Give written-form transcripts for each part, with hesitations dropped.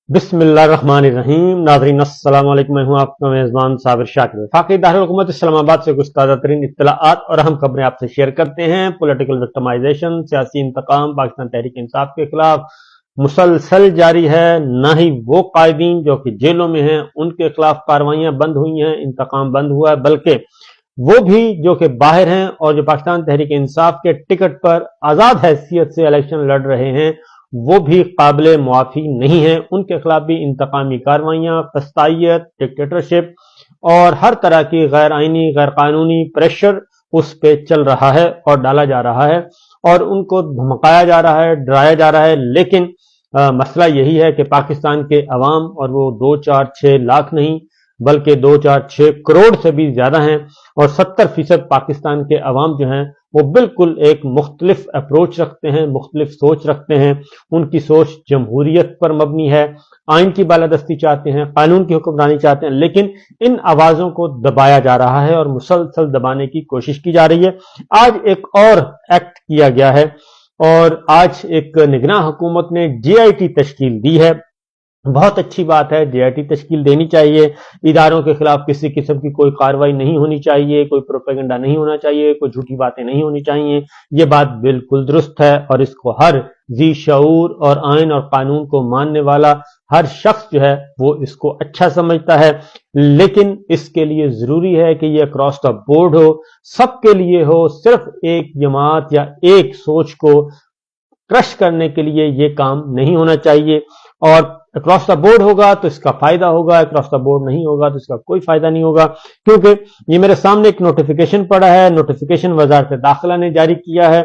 بسم اللہ الرحمن الرحیم. ناظرین السلام علیکم. میں ہوں آپ کا میزبان صابر شاکر. وفاقی دارالحکومت اسلام آباد سے کچھ تازہ ترین اطلاعات اور اہم خبریں آپ سے شیئر کرتے ہیں. پولیٹیکل وکٹمائزیشن، سیاسی انتقام پاکستان تحریک انصاف کے خلاف مسلسل جاری ہے. نہ ہی وہ قائدین جو کہ جیلوں میں ہیں ان کے خلاف کارروائیاں بند ہوئی ہیں، انتقام بند ہوا ہے، بلکہ وہ بھی جو کہ باہر ہیں اور جو پاکستان تحریک انصاف کے ٹکٹ پر آزاد حیثیت سے الیکشن لڑ رہے ہیں وہ بھی قابل معافی نہیں ہیں. ان کے خلاف بھی انتقامی کارروائیاں، فسطائیت، ڈکٹیٹرشپ اور ہر طرح کی غیر آئینی غیر قانونی پریشر اس پہ چل رہا ہے اور ڈالا جا رہا ہے اور ان کو دھمکایا جا رہا ہے، ڈرایا جا رہا ہے. لیکن مسئلہ یہی ہے کہ پاکستان کے عوام، اور وہ 2-4-6 لاکھ نہیں بلکہ 2-4-6 کروڑ سے بھی زیادہ ہیں، اور 70% پاکستان کے عوام جو ہیں وہ بالکل ایک مختلف اپروچ رکھتے ہیں، مختلف سوچ رکھتے ہیں. ان کی سوچ جمہوریت پر مبنی ہے، آئین کی بالادستی چاہتے ہیں، قانون کی حکمرانی چاہتے ہیں، لیکن ان آوازوں کو دبایا جا رہا ہے اور مسلسل دبانے کی کوشش کی جا رہی ہے. آج ایک اور ایکٹ کیا گیا ہے اور آج ایک نگراں حکومت نے GIT تشکیل دی ہے. بہت اچھی بات ہے، GIT تشکیل دینی چاہیے. اداروں کے خلاف کسی قسم کی کوئی کارروائی نہیں ہونی چاہیے، کوئی پروپیگنڈا نہیں ہونا چاہیے، کوئی جھوٹی باتیں نہیں ہونی چاہیے. یہ بات بالکل درست ہے اور اس کو ہر ذی شعور اور آئین اور قانون کو ماننے والا ہر شخص جو ہے وہ اس کو اچھا سمجھتا ہے. لیکن اس کے لیے ضروری ہے کہ یہ اکراس دا بورڈ ہو، سب کے لیے ہو. صرف ایک جماعت یا ایک سوچ کو کرش کرنے کے لیے یہ کام نہیں ہونا چاہیے. اور اکراس دا بورڈ ہوگا تو اس کا فائدہ ہوگا، اکراس دا بورڈ نہیں ہوگا تو اس کا کوئی فائدہ نہیں ہوگا. کیونکہ یہ میرے سامنے ایک نوٹیفیکیشن پڑا ہے، نوٹیفیکیشن وزارت داخلہ نے جاری کیا ہے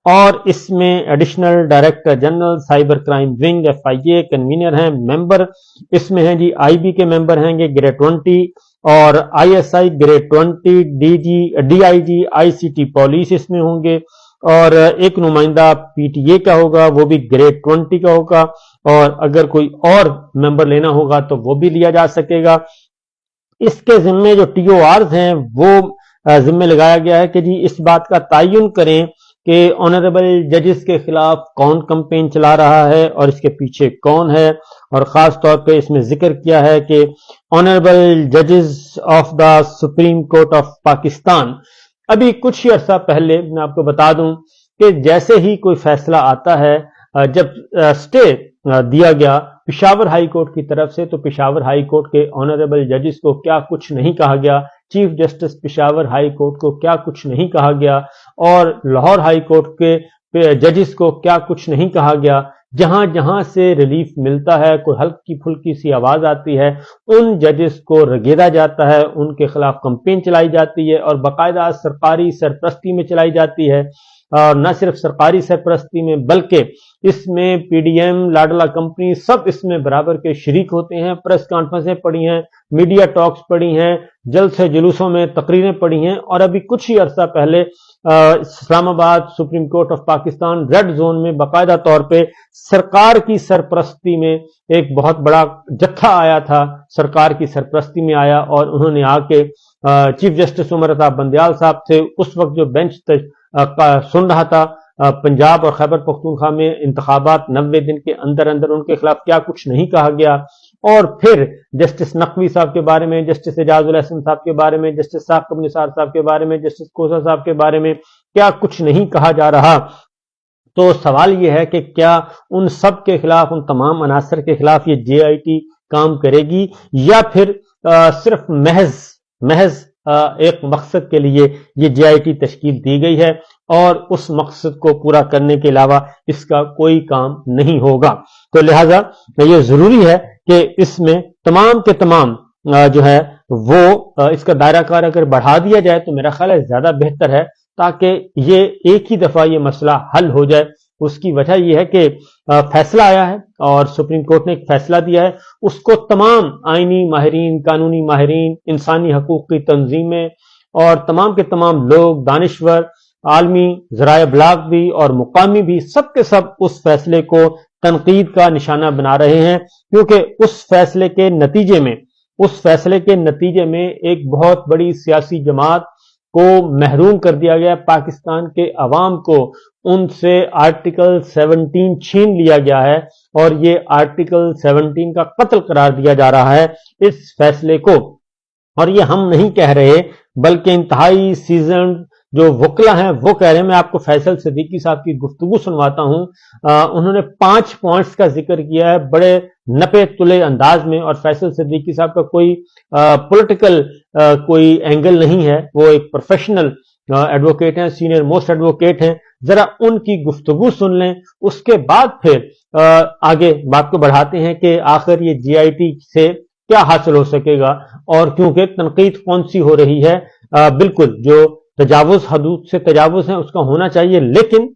اور اس میں additional director general cyber crime wing FIA convener ہیں، ممبر اس میں ہیں جی IB کے ممبر ہیں گے گریڈ 20 اور ISI grade 20، DIG ICT police اس میں ہوں گے اور ایک نمائندہ PTA کا ہوگا، وہ بھی گریڈ 20 کا ہوگا، اور اگر کوئی اور ممبر لینا ہوگا تو وہ بھی لیا جا سکے گا. اس کے ذمے جو TORs ہیں وہ ذمے لگایا گیا ہے کہ جی اس بات کا تعین کریں کہ آنریبل ججز کے خلاف کون کمپین چلا رہا ہے اور اس کے پیچھے کون ہے. اور خاص طور پہ اس میں ذکر کیا ہے کہ آنریبل ججز of the supreme court of Pakistan. ابھی کچھ ہی عرصہ پہلے میں آپ کو بتا دوں کہ جیسے ہی کوئی فیصلہ آتا ہے، جب سٹے دیا گیا پشاور ہائی کورٹ کی طرف سے، تو پشاور ہائی کورٹ کے آنریبل ججز کو کیا کچھ نہیں کہا گیا، chief justice Peshawar high court کو کیا کچھ نہیں کہا گیا، اور لاہور ہائی کورٹ کے ججز کو کیا کچھ نہیں کہا گیا. جہاں جہاں سے ریلیف ملتا ہے، کوئی ہلکی پھلکی سی آواز آتی ہے، ان ججز کو رگیدا جاتا ہے، ان کے خلاف کمپین چلائی جاتی ہے اور باقاعدہ سرکاری سرپرستی میں چلائی جاتی ہے. اور نہ صرف سرکاری سرپرستی میں بلکہ اس میں PDM، لاڈلا کمپنی سب اس میں برابر کے شریک ہوتے ہیں. پریس کانفرنسیں پڑی ہیں، میڈیا ٹاکس پڑی ہیں، جلسے جلوسوں میں تقریریں پڑی ہیں. اور ابھی کچھ ہی عرصہ پہلے Islamabad supreme court of Pakistan red zone میں باقاعدہ طور پہ سرکار کی سرپرستی میں ایک بہت بڑا جتھا آیا تھا، سرکار کی سرپرستی میں آیا اور انہوں نے آ کے چیف جسٹس عمر عطا بندیال صاحب سے اس وقت جو بینچ سن رہا تھا پنجاب اور خیبر پختونخوا میں انتخابات 90 دن کے اندر اندر ان کے خلاف کیا کچھ نہیں کہا گیا. اور پھر جسٹس نقوی صاحب کے بارے میں، جسٹس اعجاز الحسن صاحب کے بارے میں، جسٹس ثاقب نثار صاحب کے بارے میں، جسٹس کوثر صاحب کے بارے میں کیا کچھ نہیں کہا جا رہا. تو سوال یہ ہے کہ کیا ان سب کے خلاف، ان تمام عناصر کے خلاف یہ GIT کام کرے گی یا پھر صرف محض ایک مقصد کے لیے یہ GIT تشکیل دی گئی ہے اور اس مقصد کو پورا کرنے کے علاوہ اس کا کوئی کام نہیں ہوگا. تو لہٰذا یہ ضروری ہے کہ اس میں تمام کے تمام جو ہے وہ اس کا دائرہ کار اگر بڑھا دیا جائے تو میرا خیال ہے زیادہ بہتر ہے، تاکہ یہ ایک ہی دفعہ یہ مسئلہ حل ہو جائے. اس کی وجہ یہ ہے کہ فیصلہ آیا ہے اور سپریم کورٹ نے ایک فیصلہ دیا ہے، اس کو تمام آئینی ماہرین، قانونی ماہرین، انسانی حقوق کی تنظیمیں اور تمام کے تمام لوگ، دانشور، عالمی ذرائع ابلاغ بھی اور مقامی بھی، سب کے سب اس فیصلے کو تنقید کا نشانہ بنا رہے ہیں. کیونکہ اس فیصلے کے نتیجے میں ایک بہت بڑی سیاسی جماعت کو محروم کر دیا گیا، پاکستان کے عوام کو ان سے آرٹیکل 17 چھین لیا گیا ہے اور یہ آرٹیکل 17 کا قتل قرار دیا جا رہا ہے اس فیصلے کو۔ اور یہ ہم نہیں کہہ رہے بلکہ انتہائی سیزنڈ جو وکلا ہیں وہ کہہ رہے ہیں۔ میں آپ کو فیصل صدیقی صاحب کی گفتگو سنواتا ہوں، انہوں نے 5 پوائنٹس کا ذکر کیا ہے بڑے نپے تلے انداز میں، اور فیصل صدیقی صاحب کا کوئی پولیٹیکل کوئی اینگل نہیں ہے، وہ ایک پروفیشنل ایڈوکیٹ ہیں، سینئر موسٹ ایڈوکیٹ ہیں۔ ذرا ان کی گفتگو سن لیں، اس کے بعد پھر آگے بات کو بڑھاتے ہیں کہ آخر یہ جی آئی ٹی سے کیا حاصل ہو سکے گا، اور کیونکہ تنقید کون سی ہو رہی ہے، بالکل جو تجاوز حدود سے تجاوز ہیں اس کا ہونا چاہیے، لیکن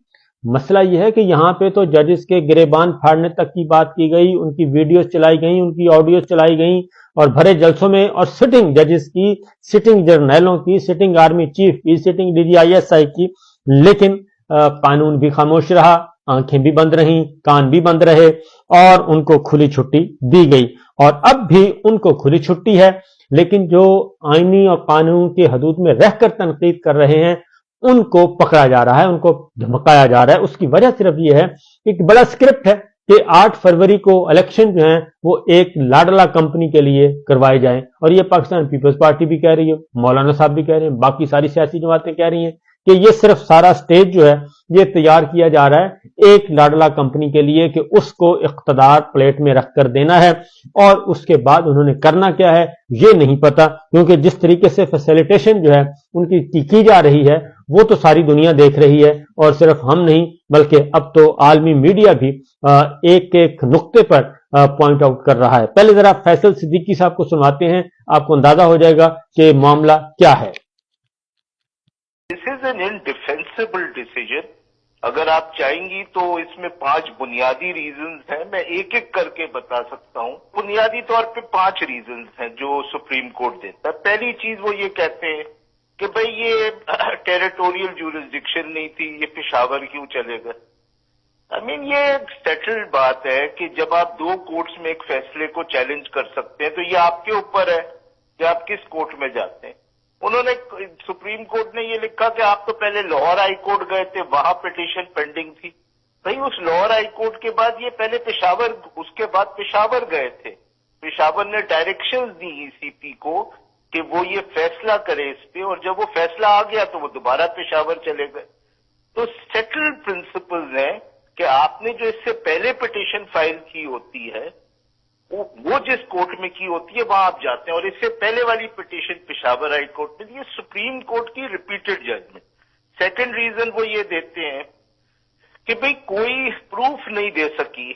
مسئلہ یہ ہے کہ یہاں پہ تو ججز کے گریبان پھاڑنے تک کی بات کی گئی، ان کی ویڈیوز چلائی گئیں، ان کی آڈیوز چلائی گئیں، اور بھرے جلسوں میں، اور سٹنگ ججز کی، سٹنگ جرنیلوں کی، سٹنگ آرمی چیف کی، sitting D G I S I کی، لیکن قانون بھی خاموش رہا، آنکھیں بھی بند رہیں، کان بھی بند رہے، اور ان کو کھلی چھٹی دی گئی، اور اب بھی ان کو کھلی چھٹی ہے۔ لیکن جو آئینی اور قانون کی حدود میں رہ کر تنقید کر رہے ہیں ان کو پکڑا جا رہا ہے، ان کو دھمکایا جا رہا ہے۔ اس کی وجہ صرف یہ ہے کہ ایک بڑا اسکرپٹ ہے کہ 8 فروری کو الیکشن جو ہیں وہ ایک لاڈلا کمپنی کے لیے کروائے جائیں، اور یہ پاکستان پیپلز پارٹی بھی کہہ رہی ہے، مولانا صاحب بھی کہہ رہے ہیں، باقی ساری سیاسی جماعتیں کہہ رہی ہیں کہ یہ صرف سارا سٹیج جو ہے یہ تیار کیا جا رہا ہے ایک لاڈلا کمپنی کے لیے کہ اس کو اقتدار پلیٹ میں رکھ کر دینا ہے، اور اس کے بعد انہوں نے کرنا کیا ہے یہ نہیں پتا، کیونکہ جس طریقے سے فیسیلیٹیشن جو ہے ان کی جا رہی ہے وہ تو ساری دنیا دیکھ رہی ہے، اور صرف ہم نہیں بلکہ اب تو عالمی میڈیا بھی ایک ایک نقطے پر پوائنٹ آؤٹ کر رہا ہے۔ پہلے ذرا فیصل صدیقی صاحب کو سنواتے ہیں، آپ کو اندازہ ہو جائے گا کہ معاملہ کیا ہے۔ This is an indefensible decision. اگر آپ چاہیں گی تو اس میں 5 بنیادی ریزنز ہیں، میں ایک ایک کر کے بتا سکتا ہوں۔ بنیادی طور پہ 5 ریزنز ہیں جو سپریم کورٹ دیتا ہے۔ پہلی چیز وہ یہ کہتے ہیں کہ بھئی یہ ٹیریٹوریل جورسڈکشن نہیں تھی، یہ پشاور کیوں چلے گئے؟ یہ ایک سیٹلڈ بات ہے کہ جب آپ 2 کورٹس میں ایک فیصلے کو چیلنج کر سکتے ہیں تو یہ آپ کے اوپر ہے کہ آپ کس کورٹ میں جاتے ہیں۔ انہوں نے سپریم کورٹ نے یہ لکھا کہ آپ تو پہلے لاہور ہائی کورٹ گئے تھے، وہاں پٹیشن پینڈنگ تھی۔ بھئی اس لاہور ہائی کورٹ کے بعد یہ پہلے پشاور، اس کے بعد پشاور گئے تھے۔ پشاور نے ڈائریکشنز دی ای سی پی کو کہ وہ یہ فیصلہ کرے اس پہ، اور جب وہ فیصلہ آ گیا تو وہ دوبارہ پشاور چلے گئے۔ تو سیٹلڈ پرنسپلز ہیں کہ آپ نے جو اس سے پہلے پٹیشن فائل کی ہوتی ہے وہ جس کورٹ میں کی ہوتی ہے وہاں آپ جاتے ہیں، اور اس سے پہلے والی پٹیشن پشاور ہائی کورٹ میں، یہ سپریم کورٹ کی ریپیٹڈ ججمنٹ۔ سیکنڈ ریزن وہ یہ دیتے ہیں کہ بھئی کوئی پروف نہیں دے سکی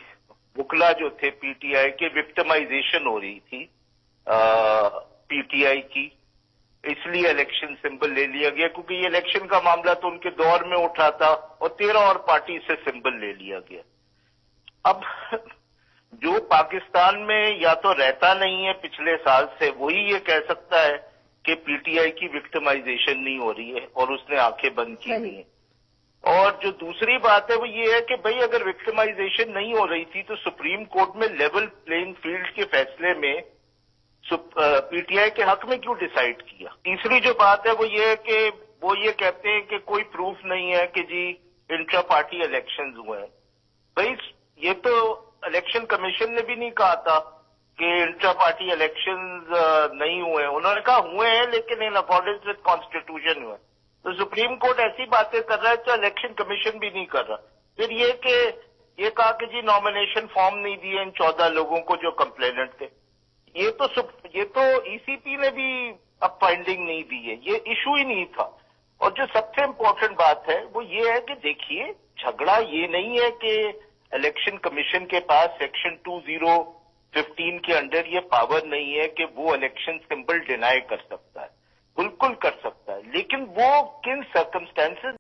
وکلا جو تھے پی ٹی آئی کے، وکٹمائزیشن ہو رہی تھی پی ٹی آئی کی، اس لیے الیکشن سمبل لے لیا گیا، کیونکہ یہ الیکشن کا معاملہ تو ان کے دور میں اٹھا تھا اور 13 اور پارٹی سے سمبل لے لیا گیا۔ اب جو پاکستان میں یا تو رہتا نہیں ہے پچھلے سال سے، وہی یہ کہہ سکتا ہے کہ پی ٹی آئی کی وکٹمائزیشن نہیں ہو رہی ہے اور اس نے آنکھیں بند کی ہوئی ہیں۔ اور جو دوسری بات ہے وہ یہ ہے کہ بھئی اگر وکٹمائزیشن نہیں ہو رہی تھی تو سپریم کورٹ میں لیول پلینگ فیلڈ کے فیصلے میں پی ٹی آئی کے حق میں کیوں ڈیسائیڈ کیا؟ تیسری جو بات ہے وہ یہ ہے کہ وہ یہ کہتے ہیں کہ کوئی پروف نہیں ہے کہ جی انٹرا پارٹی الیکشنز ہوئے ہیں۔ بھئی یہ تو الیکشن کمیشن نے بھی نہیں کہا تھا کہ انٹرا پارٹی الیکشنز نہیں ہوئے، انہوں نے کہا ہوئے ہیں لیکن ان اکارڈنس وتھ کانسٹیٹیوشن ہوئے۔ تو سپریم کورٹ ایسی باتیں کر رہا ہے تو الیکشن کمیشن بھی نہیں کر رہا۔ پھر یہ کہا کہ جی نامینیشن فارم نہیں دیے ان 14 لوگوں کو جو کمپلیننٹ تھے۔ یہ تو ای سی پی نے بھی اب فائنڈنگ نہیں دی ہے، یہ ایشو ہی نہیں تھا۔ اور جو سب سے امپورٹنٹ بات ہے وہ یہ ہے کہ دیکھیے جھگڑا یہ نہیں ہے کہ الیکشن کمیشن کے پاس سیکشن 2015 کے انڈر یہ پاور نہیں ہے کہ وہ الیکشن سمبل ڈینائی کر سکتا ہے، بالکل کر سکتا ہے، لیکن وہ کن سرکمسٹانسز